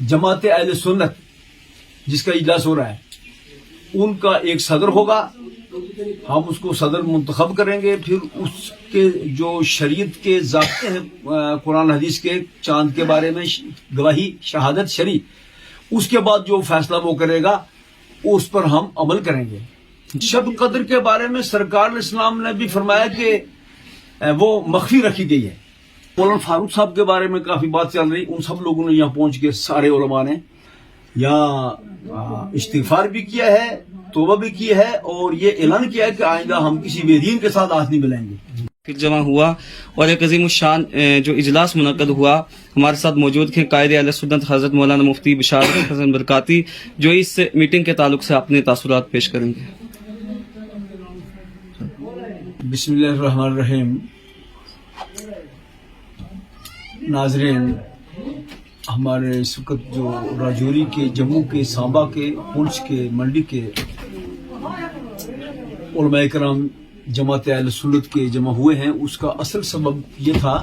जमात अहले सुन्नत जिसका इजलास हो रहा है, उनका एक सदर होगा, हम उसको सदर मुंतखब करेंगे। फिर उसके जो शरीयत के ज़ाब्ते हैं कुरान हदीस के, चांद के बारे में गवाही शहादत शरी, उसके बाद जो फैसला वो करेगा उस पर हम अमल करेंगे। शब कदर के बारे में सरकार इस्लाम ने भी फरमाया कि वो मख्फी रखी गई है। मौलाना फारूक साहब के बारे में काफ़ी बात चल रही, उन सब लोगों ने यहाँ पहुँच के सारे उलमा ने यहाँ इस्तिगफार भी किया है, तौबा भी की है और ये ऐलान किया है कि आइंदा हम किसी बेदीन के साथ हाथ नहीं मिलाएंगे। फिर जमा हुआ और एक अजीम शान जो इजलास मुनक्कद हुआ, हमारे साथ मौजूद थे कायद अहले सुन्नत हज़रत मौलाना मुफ्ती बिशारत हसन बरकाती, जो इस मीटिंग के ताल्लुक से अपने तासुरात पेश करेंगे। बिस्मिल्लाहिर्रहमानिर्रहीम। नाज़रीन, हमारे इस वक्त जो राजौरी के, जम्मू के, सांबा के, पुंछ के, मंडी के उलमाए कराम जमात अहले सुन्नत के जमा हुए हैं, उसका असल सबब ये था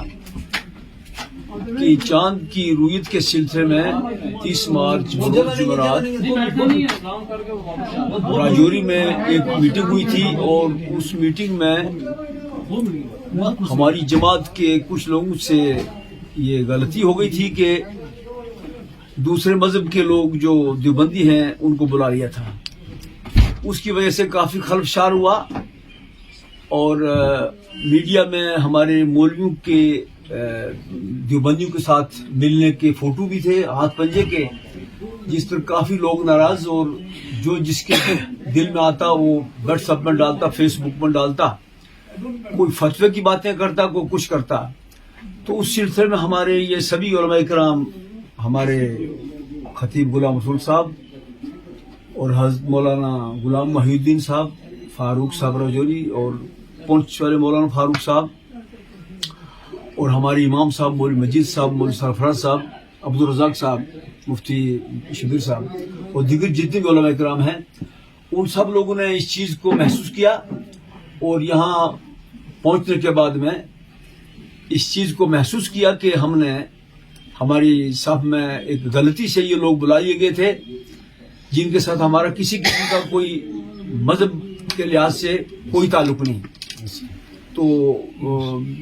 कि चांद की रुयत के सिलसिले में 30 मार्च जुमेरात राजौरी में एक मीटिंग हुई थी और उस मीटिंग में हमारी जमात के कुछ लोगों से ये गलती हो गई थी कि दूसरे मजहब के लोग जो देवबंदी हैं उनको बुला लिया था। उसकी वजह से काफ़ी खलफशार हुआ और मीडिया में हमारे मौलवियों के देवबंदियों के साथ मिलने के फोटो भी थे, हाथ पंजे के, जिस पर काफ़ी लोग नाराज और जो जिसके दिल में आता वो व्हाट्सएप में डालता, फेसबुक में डालता, कोई फतवे की बातें करता, कोई कुछ करता। तो उस सिलसिले में हमारे ये सभी उलमाए कराम, हमारे खतीब गुलाम रसूल साहब और हज़रत मौलाना गुलाम मोहिउद्दीन साहब, फारूक साहब राजौरी और पुंछ वाले मौलाना फारूक साहब और हमारे इमाम साहब मौलवी मजीद साहब, मौलवी सरफराज साहब, अब्दुल रज़ाक साहब, मुफ्ती शबीर साहब और दीगर जितने भी उलमाए कराम हैं, उन सब लोगों ने इस चीज़ को महसूस किया और यहाँ पहुँचने के बाद में इस चीज़ को महसूस किया कि हमने हमारी साहब में एक गलती से ये लोग बुलाए गए थे जिनके साथ हमारा किसी किस्म का कोई मजहब के लिहाज से कोई ताल्लुक नहीं। तो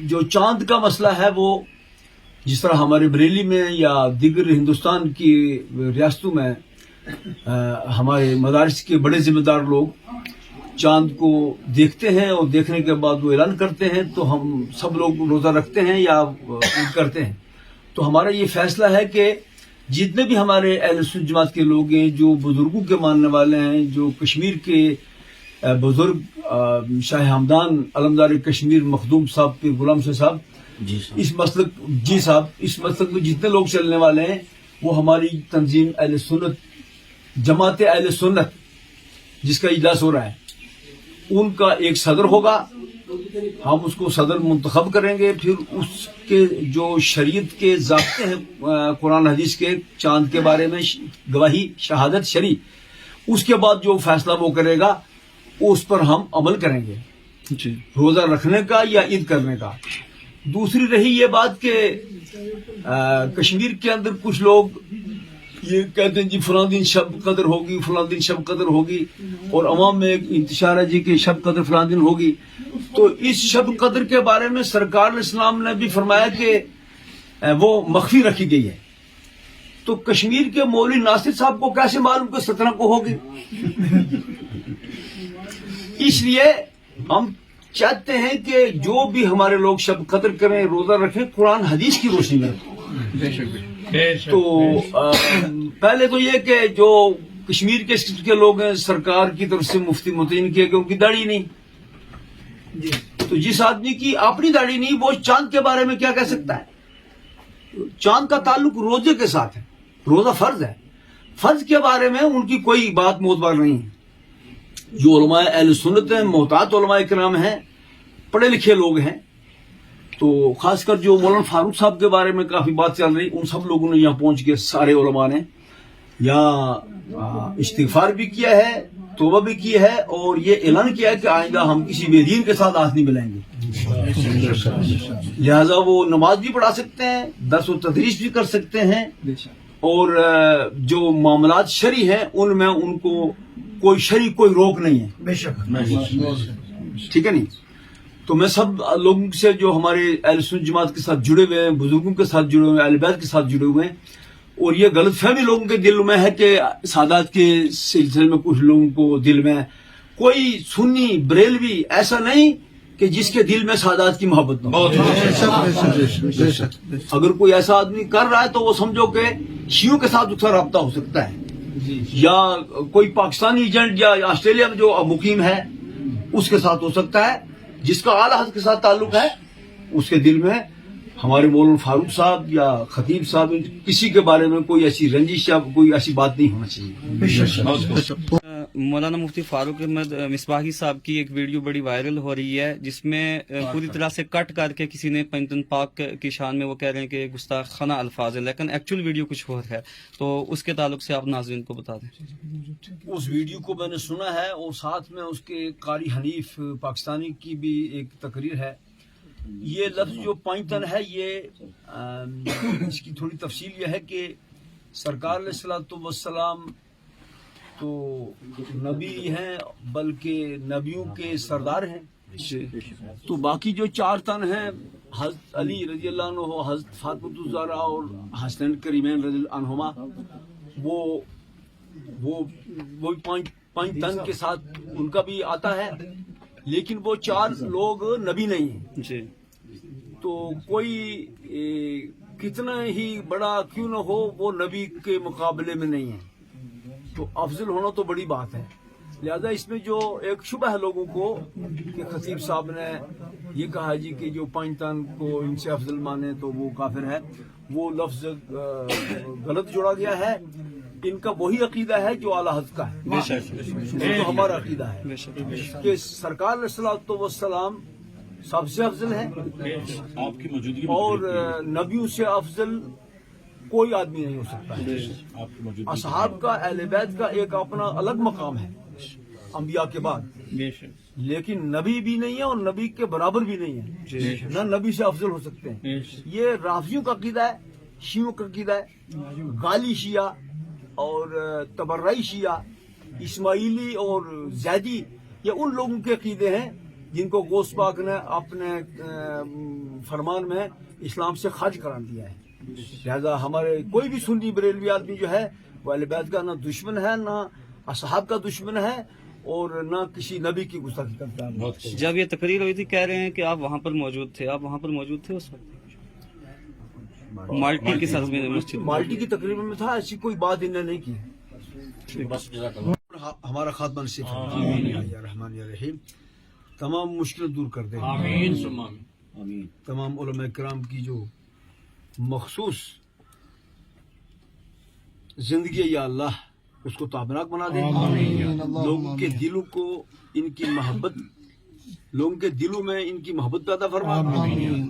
जो चांद का मसला है वो जिस तरह हमारे बरेली में या दीगर हिंदुस्तान की रियासतों में हमारे मदारिस के बड़े जिम्मेदार लोग चांद को देखते हैं और देखने के बाद वो ऐलान करते हैं, तो हम सब लोग रोज़ा रखते हैं या ईद करते हैं। तो हमारा ये फैसला है कि जितने भी हमारे अहले सुन्नत जमात के लोग हैं, जो बुजुर्गों के मानने वाले हैं, जो कश्मीर के बुजुर्ग शाह हमदान अलमदार कश्मीर मखदूम साहब के गुलाम शाह साहब, इस मसलक में जितने लोग चलने वाले हैं वो हमारी तंजीम अहले सुन्नत जमात अहले सुन्नत जिसका इजलास हो रहा है, उनका एक सदर होगा, हम उसको सदर मुंतखब करेंगे। फिर उसके जो शरीयत के ज़ाब्ते हैं कुरान हदीस के, चांद के बारे में गवाही शहादत शरी, उसके बाद जो फैसला वो करेगा उस पर हम अमल करेंगे, रोज़ा रखने का या ईद करने का। दूसरी रही ये बात कि कश्मीर के अंदर कुछ लोग ये कहते हैं जी फलां दिन शब कदर होगी, फलां दिन शब कदर होगी, और अवाम में एक इंतशार है जी कि शब कदर फलां दिन होगी। तो इस शब कदर के बारे में सरकार इस्लाम ने भी फरमाया कि वो मख्फी रखी गई है। तो कश्मीर के मौलवी नासिर साहब को कैसे मालूम कि 17 को होगी? इसलिए हम चाहते हैं कि जो भी हमारे लोग शब कदर करें, रोजा रखें, कुरान हदीस की रोशनी में। तो पहले तो ये कि जो कश्मीर के लोग हैं, सरकार की तरफ से मुफ्ती मुतय्यन किया कि उनकी दाढ़ी नहीं, तो जिस आदमी की अपनी दाढ़ी नहीं वो चांद के बारे में क्या कह सकता है? चांद का ताल्लुक रोजे के साथ है, रोजा फर्ज है, फर्ज के बारे में उनकी कोई बात मोतबर नहीं है। जो उलमाए अहले सुन्नत हैं, मोहतात उलमाए किराम हैं, पढ़े लिखे लोग हैं, तो खासकर जो मौलाना फारूक साहब के बारे में काफ़ी बात चल रही, उन सब लोगों ने यहाँ पहुँच के सारे उलमा ने यहाँ इस्तिगफार भी किया है, तौबा भी की है और ये ऐलान किया है कि आइंदा हम किसी बेदीन के साथ हाथ नहीं मिलाएंगे। लिहाजा वो नमाज भी पढ़ा सकते हैं, दर्स व तदरीस भी कर सकते हैं اور جو معاملات شرعی ہیں ان میں ان کو کوئی شرعی کوئی روک نہیں ہے. بے شک. ٹھیک ہے نہیں. تو میں سب لوگوں سے جو ہمارے اہل سنت جماعت کے ساتھ جڑے ہوئے ہیں, بزرگوں کے ساتھ جڑے ہوئے ہیں, اہل بیت کے ساتھ جڑے ہوئے ہیں, اور یہ غلط فہمی لوگوں کے دل میں ہے کہ سادات کے سلسلے میں کچھ لوگوں کو دل میں کوئی سنی بریلوی ایسا نہیں کہ جس کے دل میں سادات کی محبت نہ ہو. اگر کوئی ایسا آدمی کر رہا ہے تو وہ سمجھو کہ شیعوں کے ساتھ اس کا رابطہ ہو سکتا ہے, یا کوئی پاکستانی ایجنٹ یا آسٹریلیا میں جو مقیم ہے اس کے ساتھ ہو سکتا ہے. جس کا اعلیٰ حضرت کے ساتھ تعلق ہے اس کے دل میں ہمارے مولانا فاروق صاحب یا خطیب صاحب کسی کے بارے میں کوئی ایسی رنجش یا کوئی ایسی بات نہیں ہونا چاہیے. مولانا مفتی فاروق احمد مصباحی صاحب کی ایک ویڈیو بڑی وائرل ہو رہی ہے جس میں پوری طرح سے کٹ کر کے کسی نے پنجتن پاک کی شان میں وہ کہہ رہے ہیں کہ گستاخانہ الفاظ ہے, لیکن ایکچوئل ویڈیو کچھ اور ہے. تو اس کے تعلق سے آپ ناظرین کو بتا دیں. اس ویڈیو کو میں نے سنا ہے اور ساتھ میں اس کے قاری حنیف پاکستانی کی بھی ایک تقریر ہے. یہ لفظ جو پنجتن ہے یہ اس کی تھوڑی تفصیل یہ ہے کہ سرکار علیہ الصلوۃ والسلام تو نبی ہیں بلکہ نبیوں کے سردار ہیں. تو باقی جو 4 تن ہیں حضرت علی رضی اللہ عنہ, حضرت فاطمہ الزہرا اور حسنین کریمین رضی اللہ عنہما, وہ 5 تن کے ساتھ ان کا بھی آتا ہے, لیکن وہ 4 لوگ نبی نہیں ہیں. جی. تو کوئی کتنا ہی بڑا کیوں نہ ہو وہ نبی کے مقابلے میں نہیں ہے, تو افضل ہونا تو بڑی بات ہے. لہذا اس میں جو ایک شبہ ہے لوگوں کو کہ خطیب صاحب نے یہ کہا جی کہ جو 5 تن کو ان سے افضل مانے تو وہ کافر ہے, وہ لفظ غلط جوڑا گیا ہے. ان کا وہی عقیدہ ہے جو اعلیٰ حضرت کا ہے, تو ہمارا عقیدہ ہے کہ سرکار علیہ الصلوۃ والسلام سب سے افضل ہے, اور نبیوں سے افضل کوئی آدمی نہیں ہو سکتا ہے. اصحاب کا, اہل بیت کا ایک اپنا الگ مقام ہے انبیاء کے بعد, لیکن نبی بھی نہیں ہے اور نبی کے برابر بھی نہیں ہے, نہ نبی سے افضل ہو سکتے ہیں. یہ رافضیوں کا عقیدہ ہے, شیعوں کا عقیدہ ہے. غالی شیعہ اور تبرعی شیعہ, اسماعیلی اور زیدی, یہ ان لوگوں کے عقیدے ہیں جن کو غوث پاک نے اپنے فرمان میں اسلام سے خارج کرا دیا ہے. لہذا ہمارے کوئی بھی سنی بریلوی آدمی جو ہے وہ اہل بیت کا نہ دشمن ہے, نہ اصحاب کا دشمن ہے, اور نہ کسی نبی کی گستاخی کرتا ہے. جب یہ تقریر ہوئی تھی کہہ رہے ہیں کہ آپ وہاں پر موجود تھے, آپ وہاں پر موجود تھے اس وقت؟ مالٹی کے ساتھ میں مسجد مالٹی کی تقریر میں تھا, ایسی کوئی بات انہوں نے نہیں کی. ہمارا خاتمہ نصیب یا رحمان یا رحیم, تمام مشکل دور کر دیں. آمین. تمام علماء کرام کی جو مخصوص زندگی یا اللہ اس کو تابناک بنا دے. لوگوں کے دلوں کو ان کی محبت, لوگوں کے دلوں میں ان کی محبت پیدا فرما,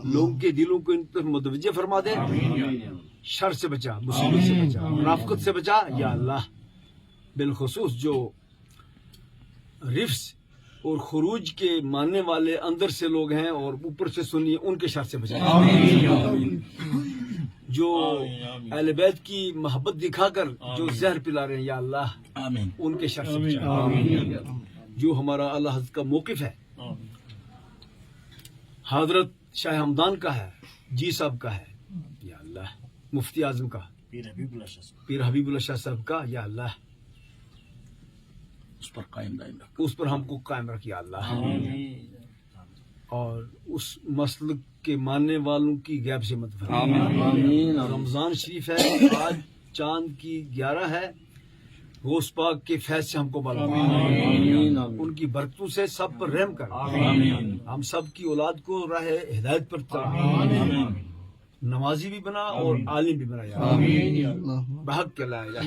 لوگوں کے دلوں کو ان پر متوجہ فرما دے. شر سے بچا, مصیبت سے بچا, منافقت سے بچا یا اللہ. بالخصوص جو رفس اور خروج کے ماننے والے اندر سے لوگ ہیں اور اوپر سے سنی, ان کے شر سے بچا. جو اہل بیت کی محبت دکھا کر جو زہر پلا رہے ہیں یا اللہ, ان کے شر سے بچا. جو ہمارا اعلی حضرت کا موقف ہے, حضرت شاہ ہمدان کا ہے, جی صاحب کا ہے یا اللہ, مفتی اعظم کا, پیر حبیب اللہ شاہ صاحب کا یا اللہ, اس پر ہم کو قائم رکھ یا اللہ. اور اس مسلک کے ماننے والوں کی غیب سے مت فرما. رمضان شریف ہے, آج چاند کی 11 ہے, غوث پاک کے فیض سے ہم کو بلا, ان کی برکتوں سے سب پر رحم کر, ہم سب کی اولاد کو راہ ہدایت پر چلا, نمازی بھی بنا اور عالم بھی بنا یا بحق کے لا الہ